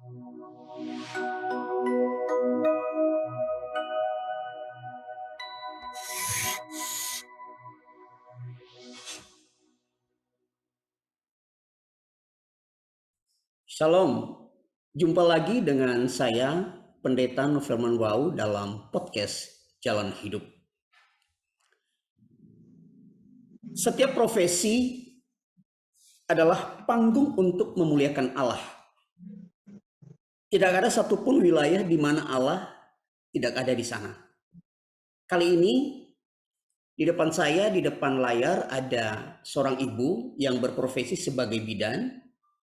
Shalom, jumpa lagi dengan saya, Pendeta Novelman Wau dalam podcast Jalan Hidup. Setiap profesi adalah panggung untuk memuliakan Allah. Tidak ada satupun wilayah di mana Allah tidak ada di sana. Kali ini di depan saya, di depan layar ada seorang ibu yang berprofesi sebagai bidan.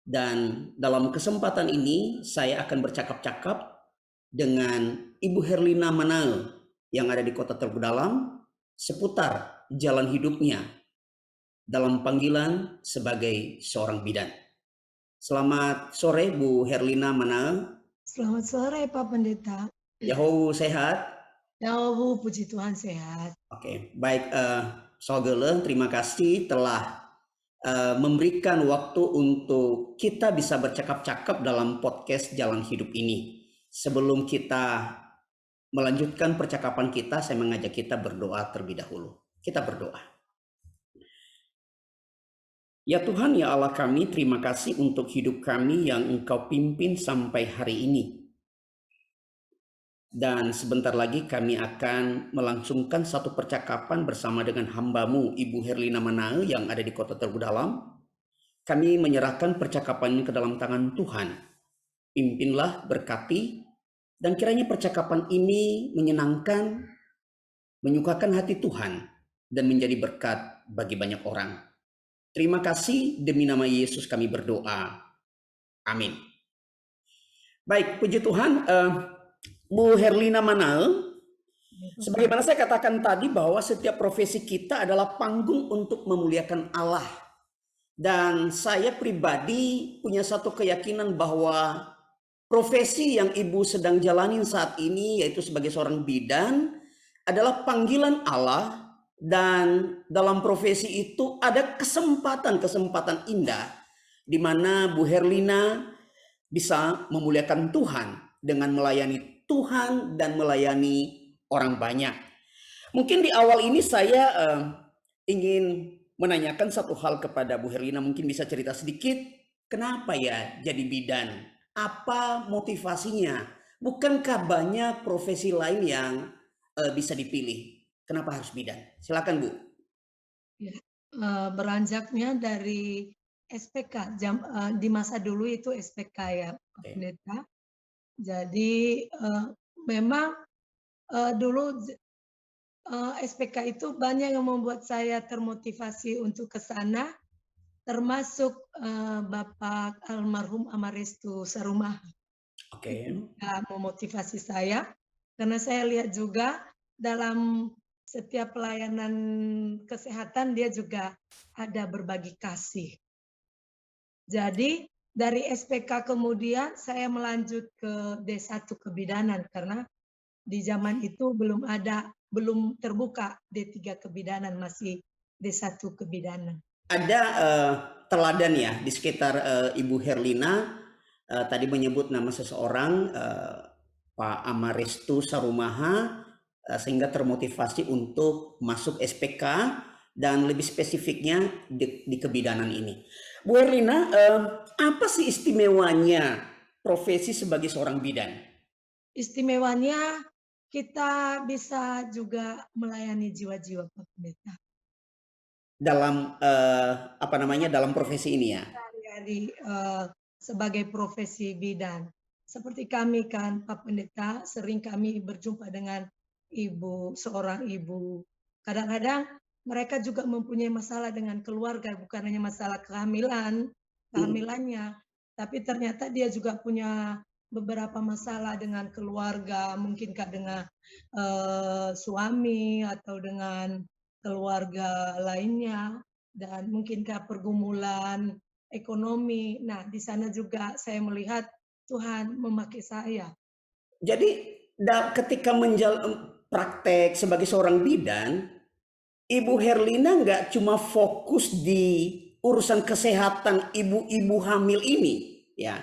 Dan dalam kesempatan ini saya akan bercakap-cakap dengan Ibu Herlina Manae yang ada di Kota Tegudalam seputar jalan hidupnya dalam panggilan sebagai seorang bidan. Selamat sore Bu Herlina Manae. Selamat sore Pak Pendeta. Yahoo sehat? Yahoo, puji Tuhan sehat. Oke, baik. Sogele, terima kasih telah memberikan waktu untuk kita bisa bercakap-cakap dalam podcast Jalan Hidup ini. Sebelum kita melanjutkan percakapan kita, saya mengajak kita berdoa terlebih dahulu. Kita berdoa. Ya Tuhan, ya Allah kami, terima kasih untuk hidup kami yang Engkau pimpin sampai hari ini. Dan sebentar lagi kami akan melangsungkan satu percakapan bersama dengan hamba-Mu, Ibu Herlina Manae yang ada di Kota Tegudalam. Kami menyerahkan percakapan ini ke dalam tangan Tuhan. Pimpinlah, berkati, dan kiranya percakapan ini menyenangkan, menyukakan hati Tuhan, dan menjadi berkat bagi banyak orang. Terima kasih, demi nama Yesus kami berdoa. Amin. Baik, puji Tuhan. Bu Herlina Manae, sebagaimana saya katakan tadi bahwa setiap profesi kita adalah panggung untuk memuliakan Allah. Dan saya pribadi punya satu keyakinan bahwa profesi yang Ibu sedang jalanin saat ini, yaitu sebagai seorang bidan, adalah panggilan Allah. Dan dalam profesi itu ada kesempatan-kesempatan indah di mana Bu Herlina bisa memuliakan Tuhan dengan melayani Tuhan dan melayani orang banyak. Mungkin di awal ini saya ingin menanyakan satu hal kepada Bu Herlina. Mungkin bisa cerita sedikit, kenapa ya jadi bidan? Apa motivasinya? Bukankah banyak profesi lain yang bisa dipilih? Kenapa harus bidan? Silakan Bu. Ya, beranjaknya dari SPK, di masa dulu itu SPK ya Pak Pendeta. Jadi memang dulu SPK itu banyak yang membuat saya termotivasi untuk ke sana, termasuk Bapak almarhum Amarestu Sarumaha. Itu memotivasi saya, karena saya lihat juga dalam setiap pelayanan kesehatan dia juga ada berbagi kasih. Jadi dari SPK kemudian saya melanjut ke D1 kebidanan karena di zaman itu belum terbuka D3 kebidanan, masih D1 kebidanan. Ada teladan ya di sekitar Ibu Herlina tadi menyebut nama seseorang Pak Amarestu Sarumaha sehingga termotivasi untuk masuk SPK dan lebih spesifiknya di kebidanan ini. Bu Herlina, apa sih istimewanya profesi sebagai seorang bidan? Istimewanya kita bisa juga melayani jiwa-jiwa Pak Pendeta. Dalam dalam profesi ini ya? Sebagai profesi bidan. Seperti kami kan Pak Pendeta, sering kami berjumpa dengan seorang ibu. Kadang-kadang mereka juga mempunyai masalah dengan keluarga, bukan hanya masalah kehamilannya, tapi ternyata dia juga punya beberapa masalah dengan keluarga, mungkinkah dengan suami atau dengan keluarga lainnya, dan mungkinkah pergumulan ekonomi. Nah, di sana juga saya melihat Tuhan memakai saya. Jadi ketika praktek sebagai seorang bidan, Ibu Herlina nggak cuma fokus di urusan kesehatan ibu-ibu hamil ini, ya,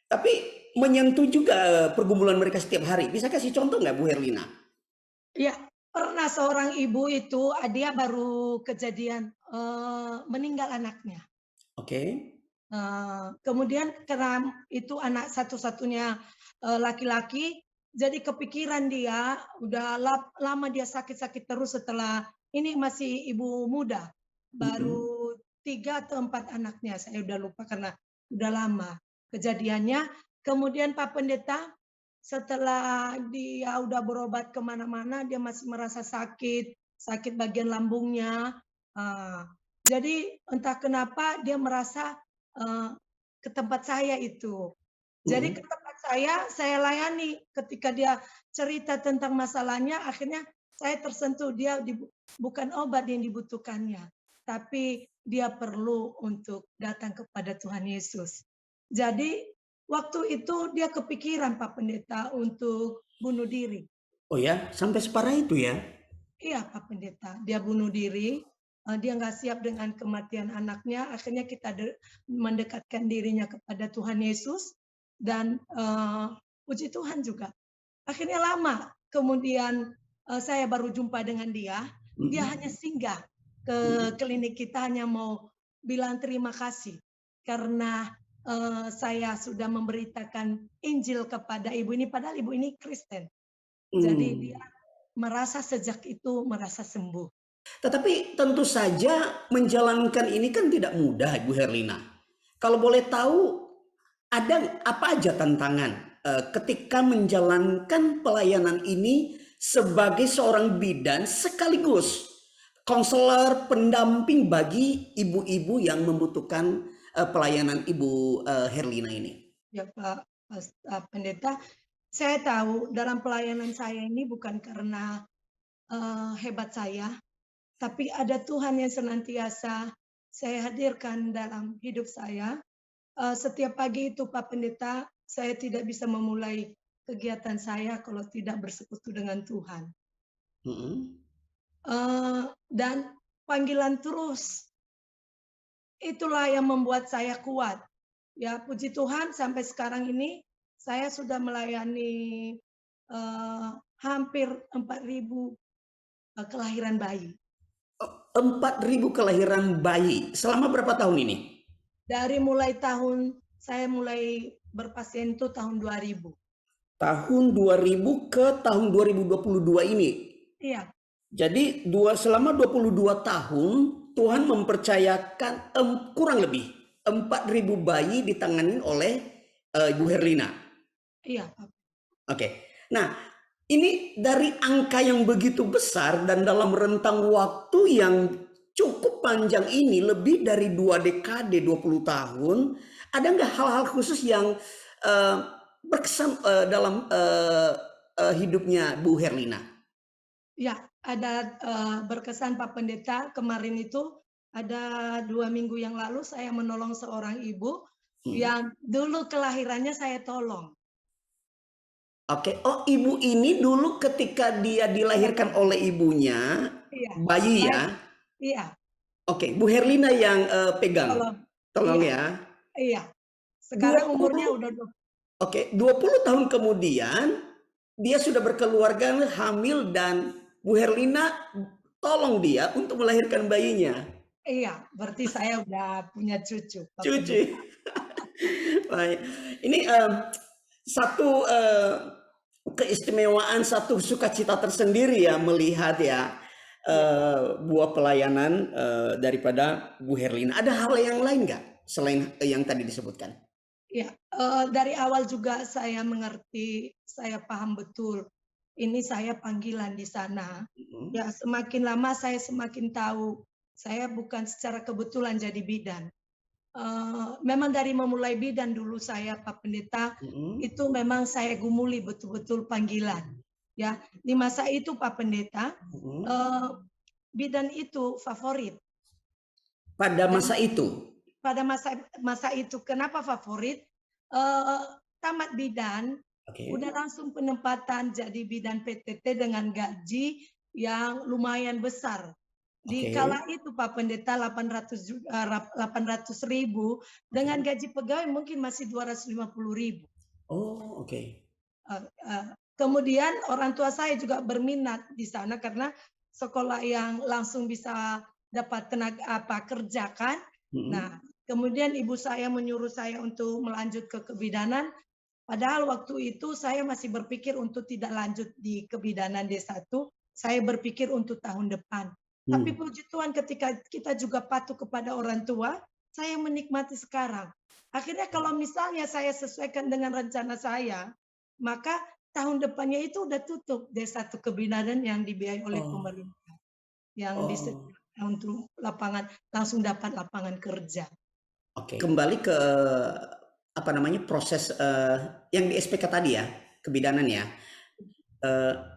Tapi menyentuh juga pergumulan mereka setiap hari. Bisa kasih contoh nggak Bu Herlina? Ya, pernah seorang ibu itu, dia baru kejadian, meninggal anaknya. Oke. Kemudian karena itu anak satu-satunya, laki-laki, jadi kepikiran dia, udah lama dia sakit-sakit terus setelah ini masih ibu muda, Mhm. baru 3 atau 4 anaknya, saya udah lupa karena udah lama kejadiannya. Kemudian Pak Pendeta, setelah dia udah berobat ke mana-mana, dia masih merasa sakit, sakit bagian lambungnya, jadi entah kenapa dia merasa ke tempat saya itu. Jadi ke Mhm. tempat saya layani. Ketika dia cerita tentang masalahnya, akhirnya saya tersentuh. Dia bukan obat yang dibutuhkannya, tapi dia perlu untuk datang kepada Tuhan Yesus. Jadi waktu itu dia kepikiran Pak Pendeta untuk bunuh diri. Oh ya, sampai separah itu ya? Iya, Pak Pendeta, dia bunuh diri, dia nggak siap dengan kematian anaknya, akhirnya kita mendekatkan dirinya kepada Tuhan Yesus dan, puji Tuhan juga, akhirnya lama kemudian, saya baru jumpa dengan dia, dia hanya Mhm. singgah ke Mhm. klinik kita hanya mau bilang terima kasih karena, saya sudah memberitakan Injil kepada ibu ini, padahal ibu ini Kristen. Jadi dia Mmm. merasa sejak itu merasa sembuh. Tetapi tentu saja menjalankan ini kan tidak mudah, Ibu Herlina. Kalau boleh tahu, ada apa aja tantangan ketika menjalankan pelayanan ini sebagai seorang bidan sekaligus konselor pendamping bagi ibu-ibu yang membutuhkan pelayanan Ibu Herlina ini? Ya Pak Pendeta, saya tahu dalam pelayanan saya ini bukan karena, hebat saya, tapi ada Tuhan yang senantiasa saya hadirkan dalam hidup saya. Setiap pagi itu Pak Pendeta, saya tidak bisa memulai kegiatan saya kalau tidak bersekutu dengan Tuhan. Mhm. Dan panggilan terus, itulah yang membuat saya kuat. Ya puji Tuhan sampai sekarang ini saya sudah melayani, hampir 4.000 kelahiran bayi. 4.000 kelahiran bayi selama berapa tahun ini? Dari mulai saya mulai berpasien itu tahun 2000. Tahun 2000 ke tahun 2022 ini. Iya, Jadi selama 22 tahun Tuhan mempercayakan kurang lebih 4.000 bayi ditanganin oleh Ibu Herlina. iya, Pak. Oke. Nah, ini dari angka yang begitu besar dan dalam rentang waktu yang cukup panjang ini, lebih dari 2 dekade, 20 tahun, ada nggak hal-hal khusus yang eh, berkesan dalam hidupnya Bu Herlina? Ya, ada, berkesan Pak Pendeta, kemarin itu ada 2 minggu yang lalu saya menolong seorang ibu Hmm. yang dulu kelahirannya saya tolong. Oke, oh ibu ini dulu ketika dia Iya, dilahirkan Pak. oleh ibunya, Iya, bayi baik. ya. Iya, Oke, Bu Herlina yang pegang. tolong. Tolong Iya, ya. iya. Sekarang umurnya 20 udah Oke, 20 tahun kemudian dia sudah berkeluarga, hamil dan Bu Herlina tolong dia untuk melahirkan bayinya. iya, berarti saya udah punya cucu, Pak Cucu. Pendeta. Baik. Ini satu keistimewaan, satu sukacita tersendiri ya melihat ya Iya. buah pelayanan daripada Bu Herlina. Ada hal yang lain nggak selain yang tadi disebutkan? Iya, dari awal juga saya mengerti, saya paham betul, ini saya panggilan di sana. Mhm. Ya semakin lama saya semakin tahu, saya bukan secara kebetulan jadi bidan. Memang dari memulai bidan dulu saya Pak Pendeta, Mhm. itu memang saya gumuli betul-betul panggilan. Ya, di masa itu Pak Pendeta, Mhm. eee, bidan itu favorit Pada dan masa itu. pada masa itu kenapa favorit, eee, tamat bidan, udah Oke. langsung penempatan jadi bidan PTT dengan gaji yang lumayan besar. Di Oke. kala itu Pak Pendeta 800.000 dengan Oke. gaji pegawai mungkin masih 250.000. Oh, oke. Kemudian orang tua saya juga berminat di sana karena sekolah yang langsung bisa dapat kerja kan. Nah, Mhm. kemudian ibu saya menyuruh saya untuk melanjut ke kebidanan. Padahal waktu itu saya masih berpikir untuk tidak lanjut di kebidanan D1, saya berpikir untuk tahun depan. Tapi Hmm. puji Tuhan ketika kita juga patuh kepada orang tua, saya menikmati sekarang. Akhirnya kalau misalnya saya sesuaikan dengan rencana saya, maka tahun depannya itu udah tutup D1 kebidanan yang dibiayai oleh Oh. pemerintah, yang Oh. disediakan untuk lapangan, langsung dapat lapangan kerja. Oke. Kembali ke apa namanya proses yang di SPK tadi ya, kebidanan ya.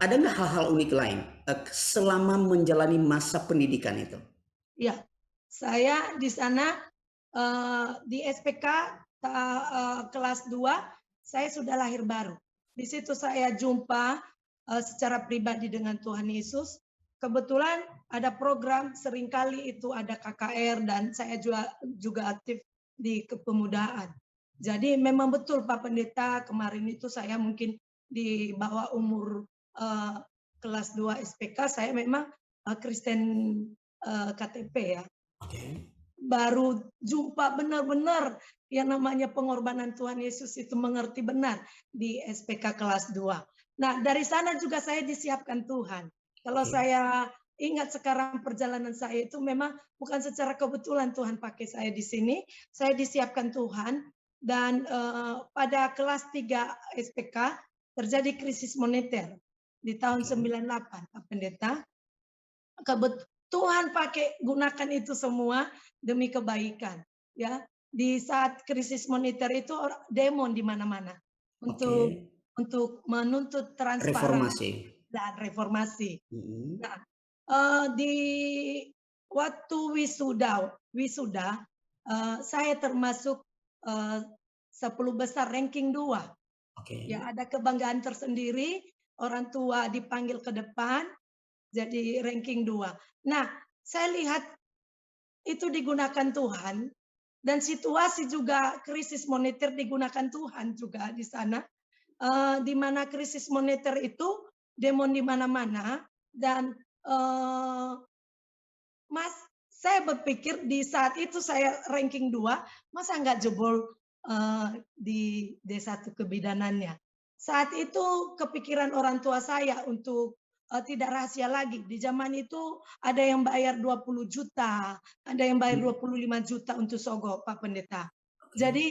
Ada nggak hal-hal unik lain selama menjalani masa pendidikan itu? Ya, saya di sana di SPK kelas 2 saya sudah lahir baru. Di situ saya jumpa secara pribadi dengan Tuhan Yesus. Kebetulan ada program seringkali itu ada KKR dan saya juga aktif di kepemudaan. Jadi memang betul Pak Pendeta, kemarin itu saya mungkin di bawah umur kelas 2 SPK saya memang Kristen KTP ya. Oke. Baru jumpa benar-benar yang namanya pengorbanan Tuhan Yesus itu mengerti benar di SPK kelas 2. Nah, dari sana juga saya disiapkan Tuhan. Kalau Oke. saya ingat sekarang perjalanan saya itu memang bukan secara kebetulan Tuhan pakai saya di sini, saya disiapkan Tuhan dan pada kelas 3 SPK terjadi krisis moneter di tahun Oke. 98 Pak Pendeta. Tuhan pakai gunakan itu semua demi kebaikan, ya. Di saat krisis moneter itu demo di mana-mana Oke. untuk menuntut transparan Reformasi. dan reformasi. Mhm. Nah, di waktu wisuda, saya termasuk 10 besar ranking 2. Oke. Ya, ada kebanggaan tersendiri, orang tua dipanggil ke depan, jadi ranking 2. Nah, saya lihat itu digunakan Tuhan dan situasi juga krisis moneter digunakan Tuhan juga di sana. Di mana krisis moneter itu demo di mana-mana dan Mas, saya berpikir di saat itu saya ranking 2, masa nggak jebol di D1 kebidanannya. Saat itu kepikiran orang tua saya untuk tidak rahasia lagi. Di zaman itu ada yang bayar 20 juta, ada yang bayar Mhm. 25 juta untuk sogok, Pak Pendeta. Oke. Jadi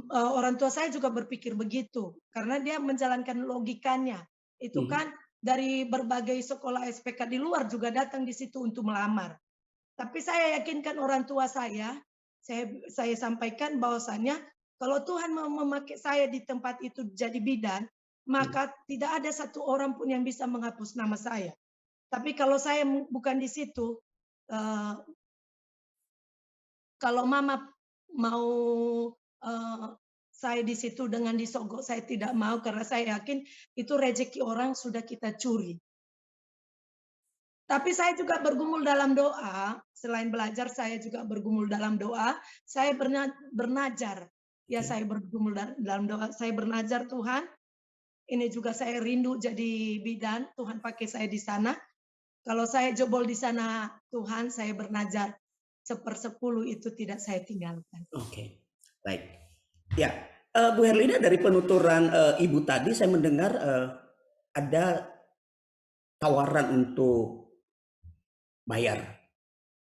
orang tua saya juga berpikir begitu karena dia menjalankan logikanya. Itu Mhm. kan dari berbagai sekolah SPK di luar juga datang di situ untuk melamar. Tapi saya yakinkan orang tua saya sampaikan bahwasanya kalau Tuhan mau memakai saya di tempat itu jadi bidan, Mhm. maka tidak ada satu orang pun yang bisa menghapus nama saya. Tapi kalau saya bukan di situ, eh, kalau mama mau eh, saya di situ dengan disogok, saya tidak mau karena saya yakin itu rezeki orang sudah kita curi. Tapi saya juga bergumul dalam doa, selain belajar saya juga bergumul dalam doa, saya bernajar. Ya Oke. saya bergumul dalam doa, saya bernajar Tuhan, ini juga saya rindu jadi bidan, Tuhan pakai saya di sana. Kalau saya jebol di sana, Tuhan saya bernajar, 1/10 itu tidak saya tinggalkan. Oke. Baik. Ya, Bu Herlina dari penuturan, Ibu tadi saya mendengar, ada tawaran untuk bayar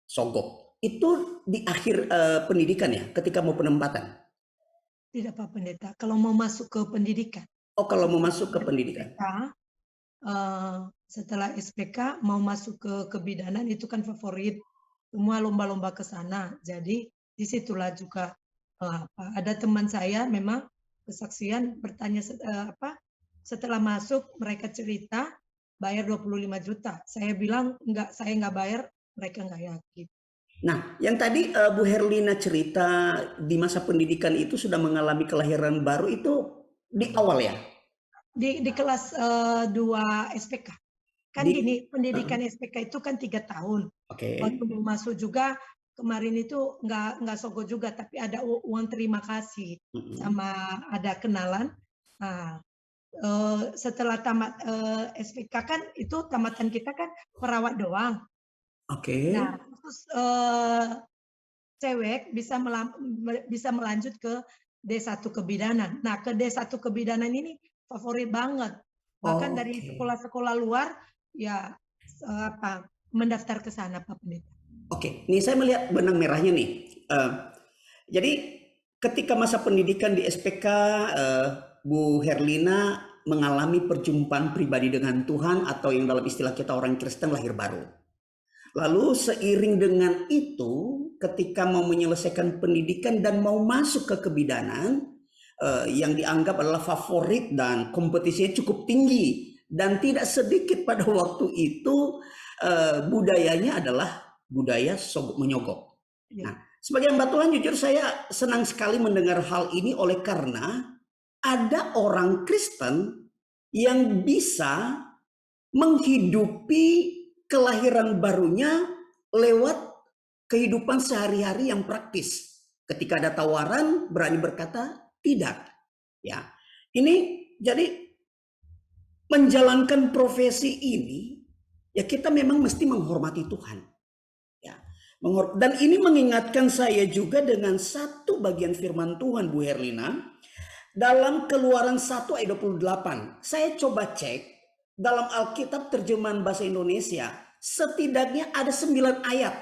sogok. Itu di akhir, pendidikan ya, ketika mau penempatan? Tidak Pak Pendeta, kalau mau masuk ke pendidikan, Oh, kalau mau setelah masuk ke pendidikan? SPK, setelah SPK mau masuk ke kebidanan itu kan favorit, semua lomba-lomba ke sana. Jadi disitulah juga ada teman saya memang kesaksian bertanya setelah masuk mereka cerita bayar 25 juta. Saya bilang enggak, saya enggak bayar, mereka enggak yakin. Nah, yang tadi, Bu Herlina cerita di masa pendidikan itu sudah mengalami kelahiran baru itu di awal ya? Di kelas 2 SPK. Kan Di gini, heeh, pendidikan SPK itu kan 3 tahun. oke. Waktu mau masuk juga kemarin itu nggak sogo juga, tapi ada uang terima kasih Mhm. sama ada kenalan. Nah, setelah tamat SPK kan itu tamatan kita kan perawat doang. Oke. Nah, terus cewek bisa melanjut ke D1 Kebidanan. Nah, ke D1 Kebidanan ini favorit banget. Bahkan dari Oke. sekolah-sekolah luar ya apa mendaftar ke sana Pak Pendeta. Oke, nih saya melihat benang merahnya nih. Jadi ketika masa pendidikan di SPK, Bu Herlina mengalami perjumpaan pribadi dengan Tuhan atau yang dalam istilah kita orang Kristen lahir baru. Lalu seiring dengan itu, ketika mau menyelesaikan pendidikan dan mau masuk ke kebidanan, yang dianggap adalah favorit dan kompetisinya cukup tinggi dan tidak sedikit pada waktu itu budayanya adalah budaya sogok menyogok. Iya, Nah, sebagai hamba Tuhan jujur saya senang sekali mendengar hal ini oleh karena ada orang Kristen yang bisa menghidupi kelahiran barunya lewat kehidupan sehari-hari yang praktis. Ketika ada tawaran, berani berkata tidak. Ya, ini jadi menjalankan profesi ini, ya kita memang mesti menghormati Tuhan. Ya, dan ini mengingatkan saya juga dengan satu bagian firman Tuhan, Bu Herlina, dalam Keluaran 1 ayat 28. Saya coba cek dalam Alkitab terjemahan bahasa Indonesia, setidaknya ada 9 ayat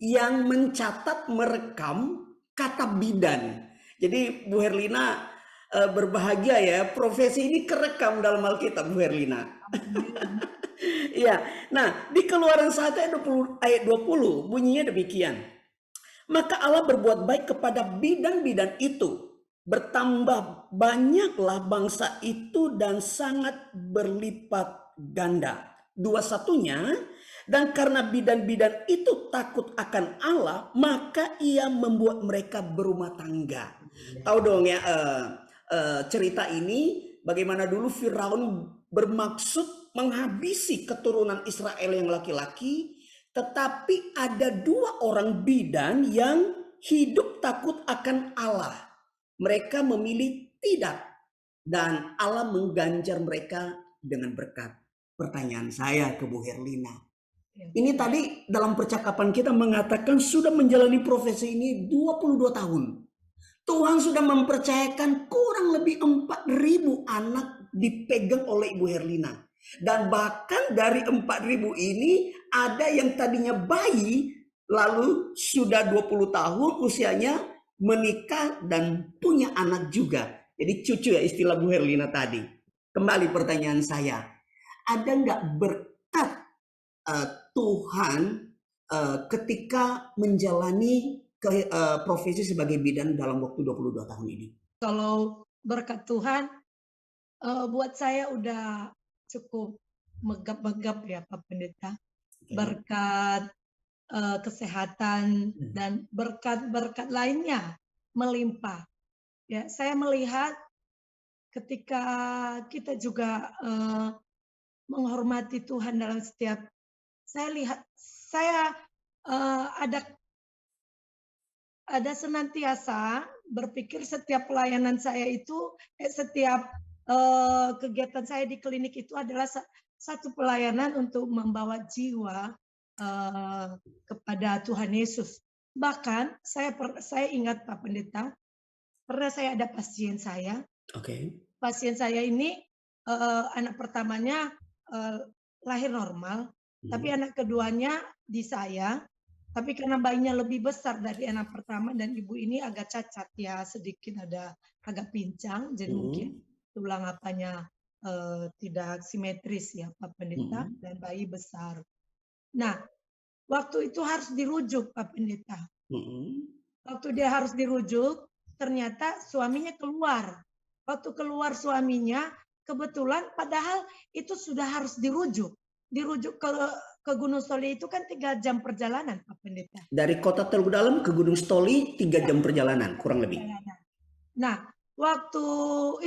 yang mencatat merekam kata bidan. Jadi Bu Herlina berbahagia ya, profesi ini kerekam dalam Alkitab Bu Herlina. amin. Iya. Nah, di Keluaran 1 ayat 20 bunyinya demikian. Maka Allah berbuat baik kepada bidan-bidan itu. Bertambah banyaklah bangsa itu dan sangat berlipat ganda. Dua satunya, dan karena bidan-bidan itu takut akan Allah, maka ia membuat mereka berumah tangga. Tahu dong ya cerita ini bagaimana dulu Firaun bermaksud menghabisi keturunan Israel yang laki-laki, tetapi ada dua orang bidan yang hidup takut akan Allah. Mereka memilih tidak, dan Allah mengganjar mereka dengan berkat. Pertanyaan saya ke Bu Herlina, Ya, ini betul. tadi dalam percakapan kita mengatakan sudah menjalani profesi ini 22 tahun. Tuhan sudah mempercayakan kurang lebih 4.000 anak dipegang oleh Ibu Herlina. Dan bahkan dari 4.000 ini ada yang tadinya bayi lalu sudah 20 tahun usianya menikah dan punya anak juga. Jadi cucu ya istilah Bu Herlina tadi. Kembali pertanyaan saya, ada nggak berkat Tuhan ketika menjalani profesi sebagai bidan dalam waktu 22 tahun ini? Kalau berkat Tuhan, buat saya udah cukup megap-megap ya Pak Pendeta. Oke. Berkat kesehatan Hmm. dan berkat-berkat lainnya melimpah. Ya, saya melihat ketika kita juga menghormati Tuhan dalam setiap saya lihat saya ada senantiasa berpikir setiap pelayanan saya itu setiap kegiatan saya di klinik itu adalah satu pelayanan untuk membawa jiwa kepada Tuhan Yesus. Bahkan saya ingat Pak Pendeta, pernah saya ada Oke. pasien saya ini anak pertamanya lahir normal, tapi Hmm. anak keduanya di saya, tapi karena bayinya lebih besar dari anak pertama dan ibu ini agak cacat ya, sedikit agak pincang, jadi mungkin Hmm. tulang apanya tidak simetris ya Pak Pendeta, Hmm. dan bayi besar. Nah, waktu itu harus dirujuk Pak Pendeta. Hmm. Waktu dia harus dirujuk, ternyata suaminya keluar. Waktu keluar suaminya, kebetulan padahal itu sudah harus dirujuk. Dirujuk ke Gunung Stoli itu kan 3 jam perjalanan, Pak Pendeta. Dari kota Telugu Dalam ke Gunung Stoli 3 Ya, jam perjalanan kurang lebih. perjalanan. Nah, waktu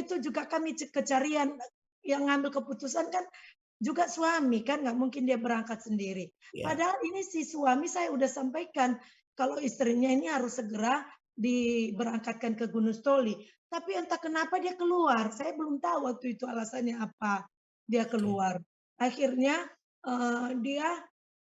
itu juga kami kecarian yang ngambil keputusan kan juga suami kan nggak mungkin dia berangkat sendiri. Ya, Padahal ini si suami saya udah sampaikan kalau istrinya ini harus segera diberangkatkan ke Gunung Stoli. Tapi entah kenapa dia keluar. Saya belum tahu waktu itu alasannya apa dia oke. keluar. Akhirnya dia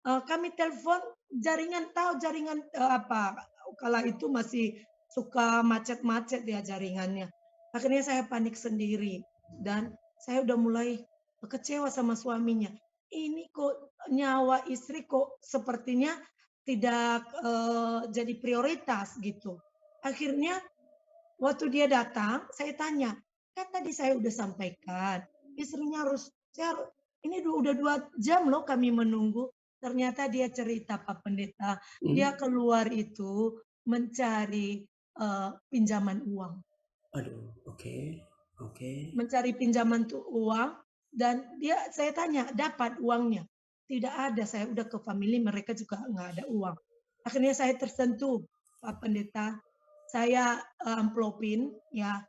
kami telepon jaringan tahu jaringan apa kala itu masih suka macet-macet ya jaringannya. Akhirnya saya panik sendiri dan saya udah mulai kecewa sama suaminya. Ini kok nyawa istri kok sepertinya tidak, jadi prioritas gitu. Akhirnya waktu dia datang, saya tanya, "Kan tadi saya udah sampaikan, istrinya harus ini udah 2 jam loh kami menunggu." Ternyata dia cerita Pak Pendeta, dia Mhm. keluar itu mencari, pinjaman uang. Aduh, oke, oke. Mencari pinjaman tuh uang dan saya tanya, "Dapat uangnya?" "Tidak ada, saya udah ke famili mereka juga nggak ada uang." Akhirnya saya tersentuh, Pak Pendeta. Saya, amplopin ya,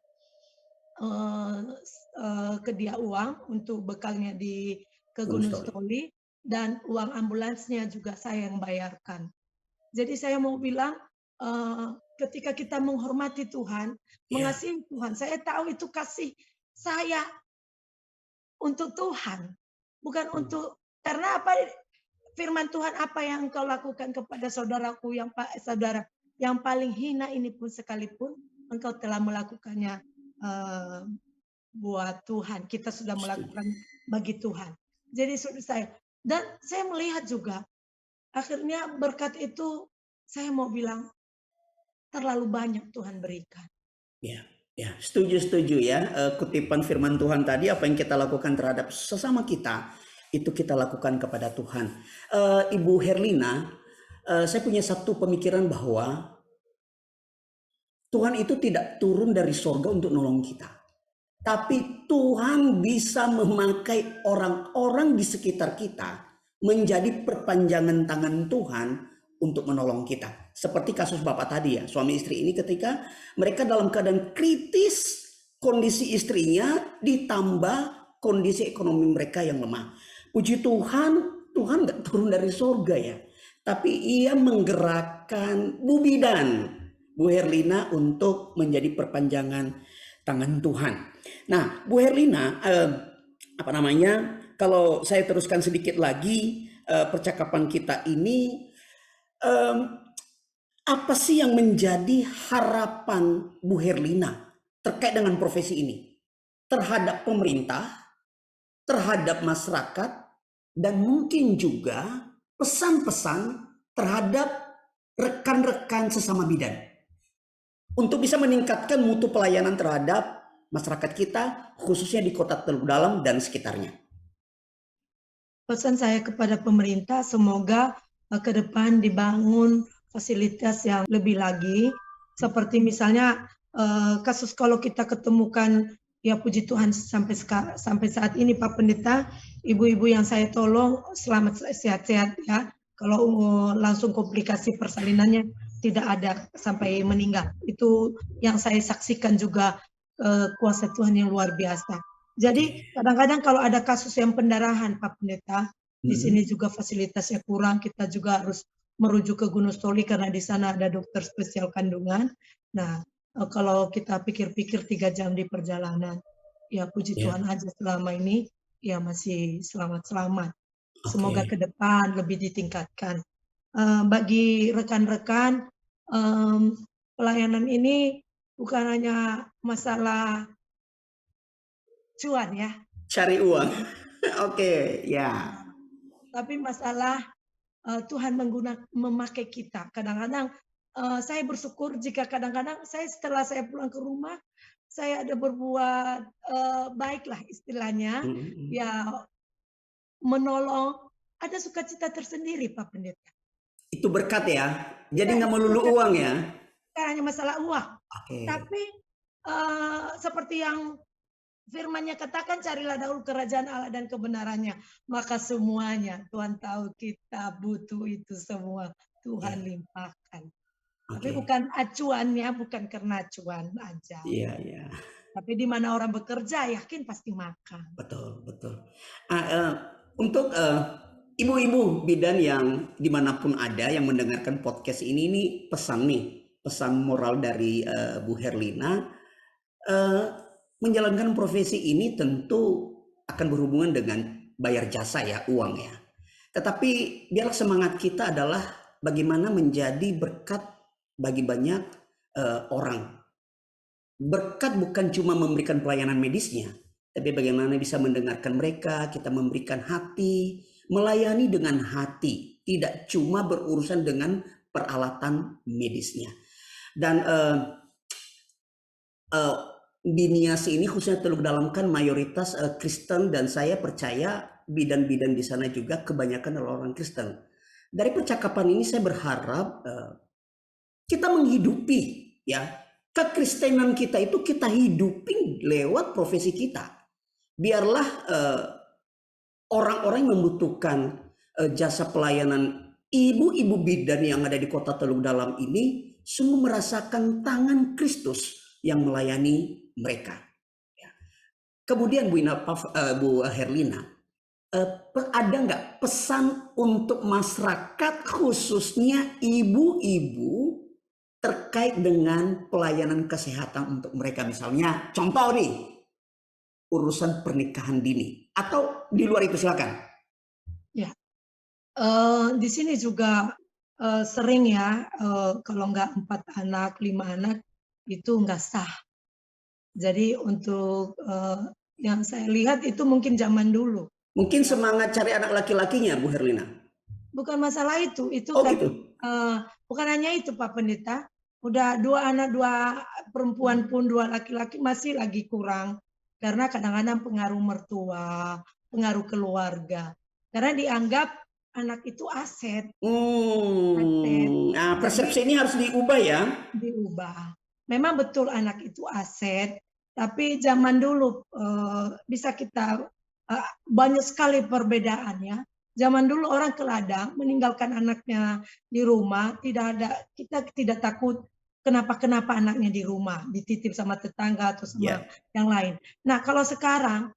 ke dia uang untuk bekalnya ke Gunung Gunung Story. Stoli dan uang ambulansnya juga saya yang bayarkan. Jadi saya mau bilang, ketika kita menghormati Tuhan, Ya, mengasihi Tuhan, saya tahu itu kasih saya untuk Tuhan, bukan mmm, untuk karena apa, firman Tuhan, "Apa yang engkau lakukan kepada saudaraku saudara yang paling hina ini pun sekalipun, engkau telah melakukannya, eee, buat Tuhan." Kita sudah setuju. melakukan bagi Tuhan. Jadi saya dan saya melihat juga, akhirnya berkat itu saya mau bilang, terlalu banyak Tuhan berikan. Ya, ya, setuju, setuju ya, kutipan firman Tuhan tadi, apa yang kita lakukan terhadap sesama kita, itu kita lakukan kepada Tuhan. Ibu Herlina, saya punya satu pemikiran bahwa Tuhan itu tidak turun dari sorga untuk nolong kita. Tapi Tuhan bisa memakai orang-orang di sekitar kita menjadi perpanjangan tangan Tuhan untuk menolong kita. Seperti kasus Bapak tadi ya, suami istri ini ketika mereka dalam keadaan kritis, kondisi istrinya ditambah kondisi ekonomi mereka yang lemah. Puji Tuhan, Tuhan nggak turun dari surga ya. Tapi ia menggerakkan Bu Bidan, Bu Herlina untuk menjadi perpanjangan tangan Tuhan. Nah, Bu Herlina, apa namanya? Kalau saya teruskan sedikit lagi percakapan kita ini, em, apa sih yang menjadi harapan Bu Herlina terkait dengan profesi ini terhadap pemerintah, terhadap masyarakat, dan mungkin juga pesan-pesan terhadap rekan-rekan sesama bidan untuk bisa meningkatkan mutu pelayanan terhadap masyarakat kita, khususnya di Kota Teluk Dalam dan sekitarnya. Pesan saya kepada pemerintah semoga, ke depan dibangun fasilitas yang lebih lagi, seperti misalnya, kasus kalau kita ketemukan, ya puji Tuhan sampai saat ini Pak Pendeta, ibu-ibu yang saya tolong selamat sehat-sehat ya, kalau, langsung komplikasi persalinannya tidak ada sampai meninggal. Itu yang saya saksikan juga, kuasa Tuhan yang luar biasa. Jadi Oke. kadang-kadang kalau ada kasus yang pendarahan Pak Pendeta, di sini Mm-mm. juga fasilitasnya kurang, kita juga harus merujuk ke Gunung Stoli karena di sana ada dokter spesial kandungan. Nah, kalau kita pikir-pikir 3 jam di perjalanan, ya puji Ya, Tuhan aja selama ini ya masih selamat-selamat. Semoga oke. ke depan lebih ditingkatkan. Bagi rekan-rekan, pelayanan ini bukan hanya masalah cuan ya, Cari uang. Oke, ya. tapi masalah Tuhan memakai kita. Kadang-kadang saya bersyukur jika kadang-kadang setelah saya pulang ke rumah, saya ada berbuat baiklah istilahnya, Mm-mm. ya menolong, ada sukacita tersendiri Pak Pendeta. Itu berkat ya. Jadi Ya nggak itu melulu berkat uang ya. tersendiri, bukan hanya masalah uang. Oke. Tapi seperti yang firman-Nya katakan, carilah dahulu kerajaan Allah dan kebenarannya, maka semuanya Tuhan tahu kita butuh itu semua, Ya, Tuhan limpahkan. Tapi oke. bukan acuannya, bukan karena acuan aja. Iya, iya. Tapi di mana orang bekerja, yakin pasti makan. Betul, betul. Untuk ibu-ibu bidan yang dimanapun ada yang mendengarkan podcast ini, nih pesan moral dari Bu Herlina, eh, menjalankan profesi ini tentu akan berhubungan dengan bayar jasa ya, uang ya. Tetapi biarlah semangat kita adalah bagaimana menjadi berkat bagi banyak orang. Berkat bukan cuma memberikan pelayanan medisnya, tapi bagaimana bisa mendengarkan mereka, kita memberikan hati, melayani dengan hati, tidak cuma berurusan dengan peralatan medisnya. Dan di Niasi ini khususnya Teluk Dalam kan mayoritas Kristen, dan saya percaya bidan-bidan di sana juga kebanyakan adalah orang Kristen. Dari percakapan ini saya berharap kita menghidupi ya kekristenan kita itu, kita hidupi lewat profesi kita. Biarlah orang-orang yang membutuhkan jasa pelayanan ibu-ibu bidan yang ada di kota Teluk Dalam ini semua merasakan tangan Kristus yang melayani mereka. Kemudian Bu Herlina, ada nggak pesan untuk masyarakat khususnya ibu-ibu terkait dengan pelayanan kesehatan untuk mereka, misalnya contoh nih urusan pernikahan dini atau di luar itu, silakan. Ya, di sini juga sering ya kalau nggak 4 anak, 5 anak itu nggak sah. Jadi untuk yang saya lihat itu mungkin zaman dulu. Mungkin semangat cari anak laki-lakinya, Bu Herlina. Bukan masalah itu Oh kan gitu. bukan hanya itu Pak Pendeta. Udah 2 anak, 2 perempuan pun 2 laki-laki masih lagi kurang. Karena kadang-kadang pengaruh mertua, pengaruh keluarga. Karena dianggap anak itu aset. Nah, persepsi Jadi ini harus diubah ya. diubah. Memang betul anak itu aset, tapi zaman dulu bisa kita banyak sekali perbedaannya. Zaman dulu orang ke ladang meninggalkan anaknya di rumah, kita tidak takut kenapa anaknya di rumah, dititip sama tetangga atau sama yang lain. Nah, kalau sekarang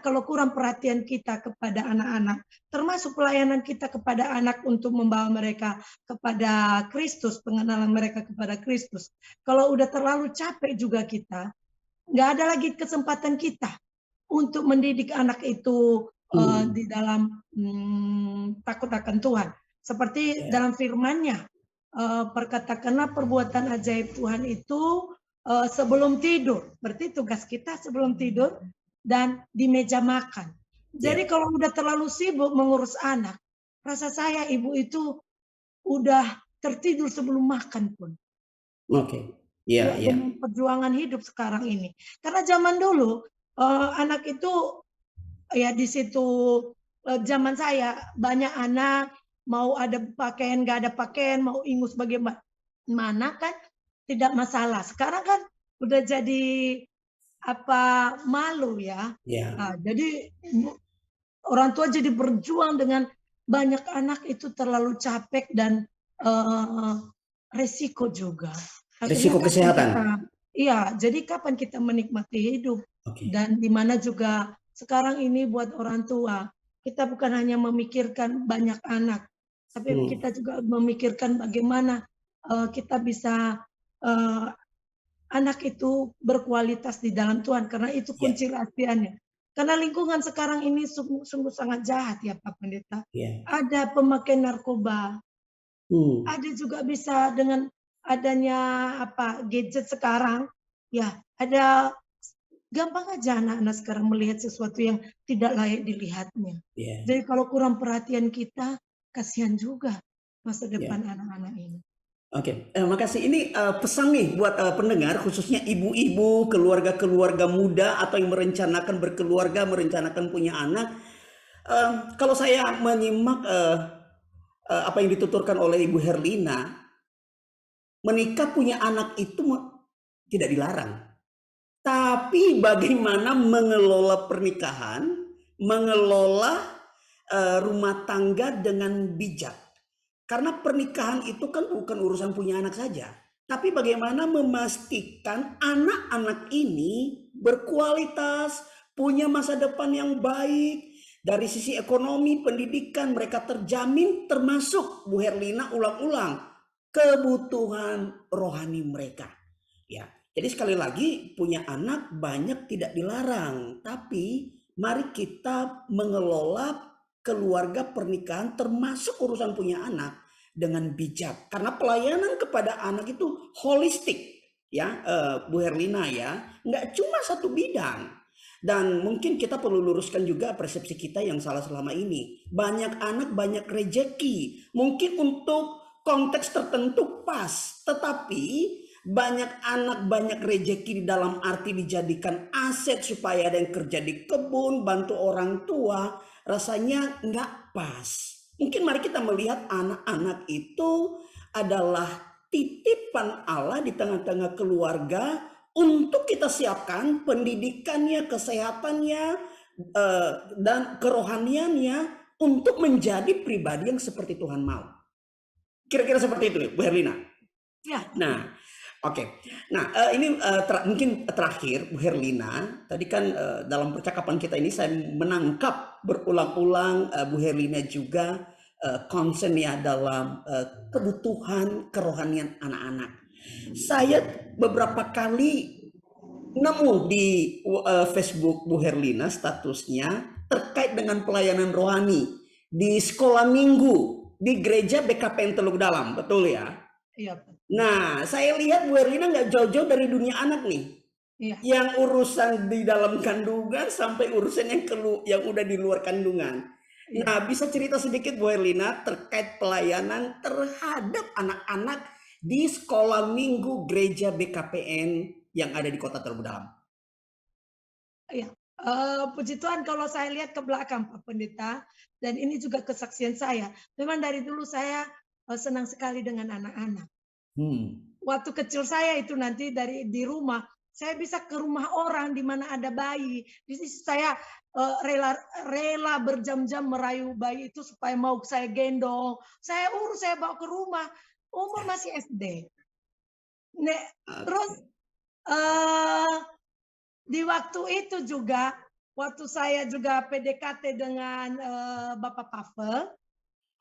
kalau kurang perhatian kita kepada anak-anak, termasuk pelayanan kita kepada anak untuk membawa mereka kepada Kristus, pengenalan mereka kepada Kristus. Kalau udah terlalu capek juga kita, nggak ada lagi kesempatan kita untuk mendidik anak itu di dalam takut akan Tuhan. Seperti dalam firman-Nya, perkatakanlah perbuatan ajaib Tuhan itu sebelum tidur. Berarti tugas kita sebelum tidur dan di meja makan. Jadi kalau udah terlalu sibuk mengurus anak, rasa saya ibu itu udah tertidur sebelum makan pun. Oke. Iya. Dengan perjuangan hidup sekarang ini. Karena zaman dulu anak itu ya di situ zaman saya banyak anak, mau ada pakaian nggak ada pakaian, mau ingus bagaimana kan tidak masalah. Sekarang kan udah jadi malu ya. Nah, jadi orang tua jadi berjuang dengan banyak anak itu terlalu capek dan resiko juga. Risiko kesehatan. Iya, jadi kapan kita menikmati hidup? Dan di mana juga sekarang ini buat orang tua, kita bukan hanya memikirkan banyak anak, tapi kita juga memikirkan bagaimana kita bisa anak itu berkualitas di dalam Tuhan, karena itu kunci rahasianya. Karena lingkungan sekarang ini sungguh sangat jahat ya Pak Pendeta. Ada pemakai narkoba, ada juga bisa dengan adanya gadget sekarang, ya ada gampang aja anak-anak sekarang melihat sesuatu yang tidak layak dilihatnya. Jadi kalau kurang perhatian kita, kasihan juga masa depan anak-anak ini. Oke, makasih. Ini pesan nih buat pendengar, khususnya ibu-ibu, keluarga-keluarga muda atau yang merencanakan berkeluarga, merencanakan punya anak. Kalau saya menyimak apa yang dituturkan oleh Ibu Herlina, menikah punya anak itu tidak dilarang. Tapi bagaimana mengelola pernikahan, mengelola rumah tangga dengan bijak. Karena pernikahan itu kan bukan urusan punya anak saja. Tapi bagaimana memastikan anak-anak ini berkualitas, punya masa depan yang baik, Dari sisi ekonomi, pendidikan mereka terjamin, termasuk Bu Herlina ulang-ulang kebutuhan rohani mereka. Ya, jadi sekali lagi punya anak banyak tidak dilarang, tapi mari kita mengelola keluarga pernikahan termasuk urusan punya anak dengan bijak. Karena pelayanan kepada anak itu holistik ya, Bu Herlina ya, nggak cuma satu bidang. Dan mungkin kita perlu luruskan juga persepsi kita yang salah selama ini. Banyak anak, banyak rejeki. Mungkin untuk konteks tertentu pas, tetapi banyak anak, banyak rejeki di dalam arti dijadikan aset supaya ada yang kerja di kebun, bantu orang tua, rasanya nggak pas. Mungkin mari kita melihat anak-anak itu adalah titipan Allah di tengah-tengah keluarga untuk kita siapkan pendidikannya, kesehatannya, dan kerohaniannya untuk menjadi pribadi yang seperti Tuhan mau. Kira-kira seperti itu, Bu Herlina. Ya, Nah, oke. Nah, ini mungkin terakhir, Bu Herlina. Tadi kan dalam percakapan kita ini saya menangkap berulang-ulang Bu Herlina juga concern ya dalam kebutuhan kerohanian anak-anak. Saya beberapa kali nemu di Facebook Bu Herlina statusnya terkait dengan pelayanan rohani di sekolah minggu di gereja BKPN Teluk Dalam, betul ya? iya, Nah, saya lihat Bu Herlina nggak jauh-jauh dari dunia anak nih. iya, Yang urusan di dalam kandungan sampai urusan yang udah di luar kandungan. iya. Nah, bisa cerita sedikit Bu Herlina terkait pelayanan terhadap anak-anak di sekolah minggu gereja BKPN yang ada di Kota Teluk Dalam. Iya, puji Tuhan kalau saya lihat ke belakang Pak Pendeta, dan ini juga kesaksian saya. Memang dari dulu saya senang sekali dengan anak-anak. Waktu kecil saya itu nanti di rumah, saya bisa ke rumah orang di mana ada bayi. Di situ saya rela berjam-jam merayu bayi itu supaya mau saya gendong. Saya urus, saya bawa ke rumah. Umur masih SD. Terus Oke. di waktu itu juga, waktu saya juga PDKT dengan Bapak Pavel,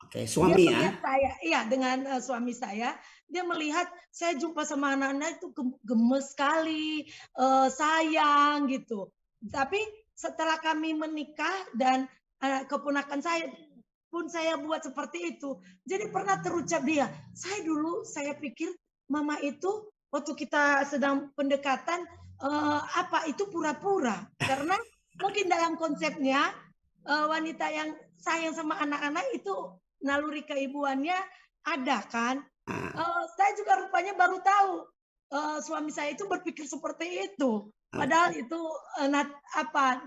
Oke, dia suami ya. melihat saya, iya dengan suami saya, dia melihat saya jumpa sama anak-anak itu gemes sekali, sayang gitu. Tapi setelah kami menikah dan keponakan saya pun saya buat seperti itu. Jadi pernah terucap dia, saya pikir mama itu waktu kita sedang pendekatan apa itu pura-pura, karena mungkin dalam konsepnya wanita yang sayang sama anak-anak itu naluri keibuannya ada kan. Saya juga rupanya baru tahu suami saya itu berpikir seperti itu. Padahal itu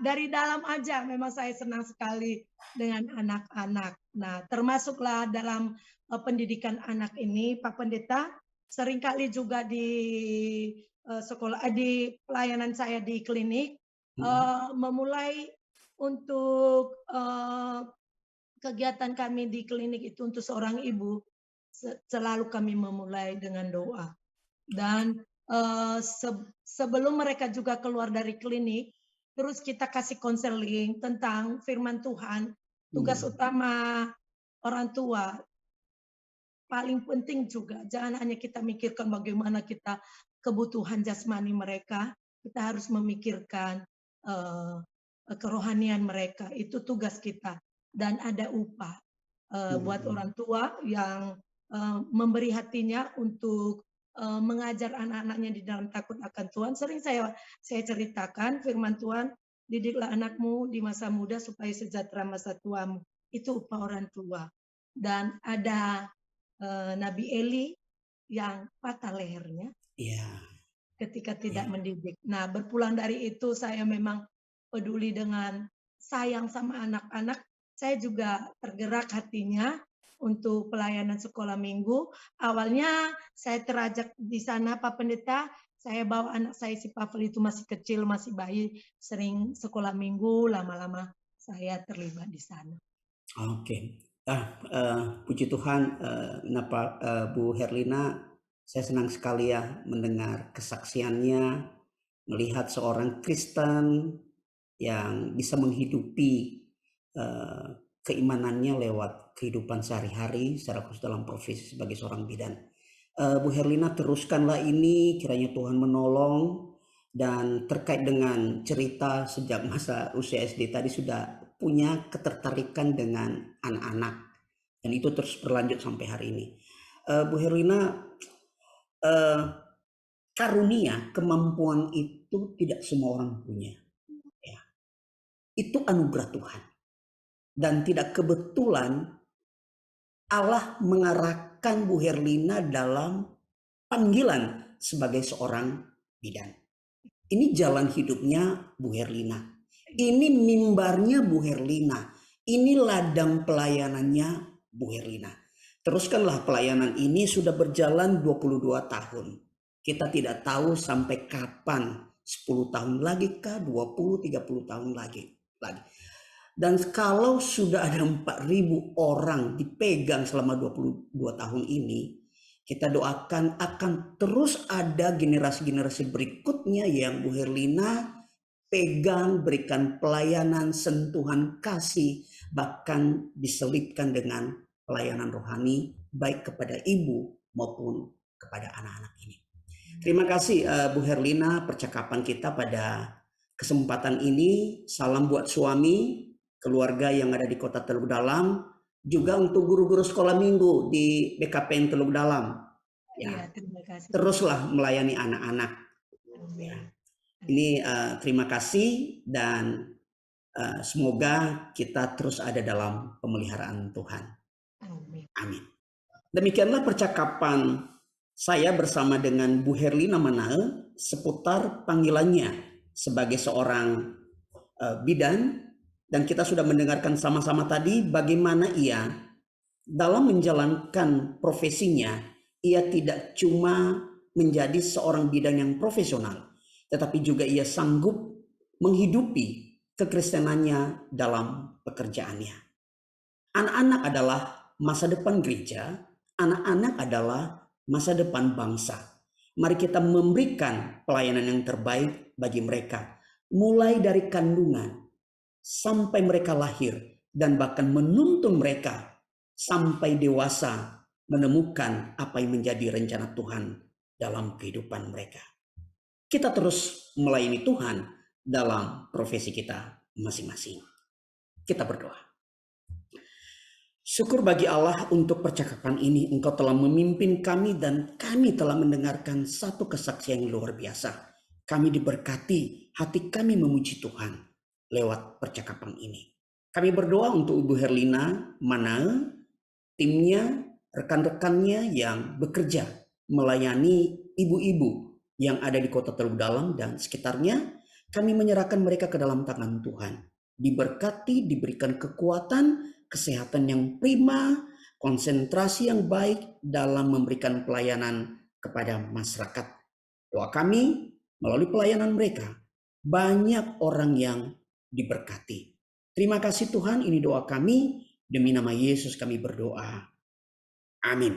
dari dalam aja memang saya senang sekali dengan anak-anak. Nah, termasuklah dalam pendidikan anak ini, Pak Pendeta, seringkali juga di sekolah di pelayanan saya di klinik memulai untuk kegiatan kami di klinik itu untuk seorang ibu, selalu kami memulai dengan doa. Dan sebelum mereka juga keluar dari klinik, terus kita kasih konseling tentang firman Tuhan. Tugas utama orang tua paling penting juga, jangan hanya kita mikirkan bagaimana kita kebutuhan jasmani mereka, kita harus memikirkan kerohanian mereka. Itu tugas kita. Dan ada upah buat orang tua yang memberi hatinya untuk mengajar anak-anaknya di dalam takut akan Tuhan. Sering saya ceritakan firman Tuhan, didiklah anakmu di masa muda supaya sejahtera masa tuamu. Itu upah orang tua. Dan ada Nabi Eli yang patah lehernya ketika tidak mendidik. Nah, berpulang dari itu saya memang peduli dengan sayang sama anak-anak. Saya juga tergerak hatinya untuk pelayanan sekolah minggu. Awalnya saya terajak di sana Pak Pendeta, saya bawa anak saya si Pavel itu masih kecil, masih bayi, sering sekolah minggu, lama-lama saya terlibat di sana. Oke. Puji Tuhan, Bu Herlina, saya senang sekali ya mendengar kesaksiannya, melihat seorang Kristen yang bisa menghidupi eh, keimanannya lewat kehidupan sehari-hari, secara khusus dalam profesi sebagai seorang bidan. Bu Herlina, teruskanlah ini, kiranya Tuhan menolong. Dan terkait dengan cerita sejak masa usia SD tadi, sudah punya ketertarikan dengan anak-anak. Dan itu terus berlanjut sampai hari ini. Bu Herlina, eh, karunia, kemampuan itu tidak semua orang punya. Ya. Itu anugerah Tuhan. Dan tidak kebetulan Allah mengarahkan Bu Herlina dalam panggilan sebagai seorang bidan. Ini jalan hidupnya Bu Herlina. Ini mimbarnya Bu Herlina. Ini ladang pelayanannya Bu Herlina. Teruskanlah pelayanan ini, sudah berjalan 22 tahun. Kita tidak tahu sampai kapan, 10 tahun lagi kah, 20, 30 tahun lagi. Dan kalau sudah ada 4.000 orang dipegang selama 22 tahun ini, kita doakan akan terus ada generasi-generasi berikutnya yang Bu Herlina pegang, berikan pelayanan, sentuhan kasih, bahkan diselipkan dengan pelayanan rohani, baik kepada ibu maupun kepada anak-anak ini. Terima kasih Bu Herlina, percakapan kita pada kesempatan ini. Salam buat suami, keluarga yang ada di Kota Teluk Dalam, juga untuk guru-guru sekolah minggu di BKPN Teluk Dalam. Ya, terima kasih. Teruslah melayani anak-anak. Ya. Ini terima kasih, dan semoga kita terus ada dalam pemeliharaan Tuhan. Amin. Demikianlah percakapan saya bersama dengan Bu Herlina Manahe seputar panggilannya sebagai seorang bidan, dan kita sudah mendengarkan sama-sama tadi bagaimana ia dalam menjalankan profesinya, ia tidak cuma menjadi seorang bidan yang profesional, tetapi juga ia sanggup menghidupi kekristenannya dalam pekerjaannya. Anak-anak adalah masa depan gereja, anak-anak adalah masa depan bangsa. Mari kita memberikan pelayanan yang terbaik bagi mereka, mulai dari kandungan sampai mereka lahir, dan bahkan menuntun mereka sampai dewasa menemukan apa yang menjadi rencana Tuhan dalam kehidupan mereka. Kita terus melayani Tuhan dalam profesi kita masing-masing. Kita berdoa. Syukur bagi Allah untuk percakapan ini. Engkau telah memimpin kami dan kami telah mendengarkan satu kesaksian yang luar biasa. Kami diberkati, hati kami memuji Tuhan lewat percakapan ini. Kami berdoa untuk Ibu Herlina Manahe, timnya, rekan-rekannya yang bekerja melayani ibu-ibu yang ada di Kota Teluk Dalam dan sekitarnya. Kami menyerahkan mereka ke dalam tangan Tuhan. Diberkati, diberikan kekuatan, kesehatan yang prima, konsentrasi yang baik dalam memberikan pelayanan kepada masyarakat. Doa kami melalui pelayanan mereka, banyak orang yang diberkati. Terima kasih Tuhan, ini doa kami. Demi nama Yesus kami berdoa. Amin.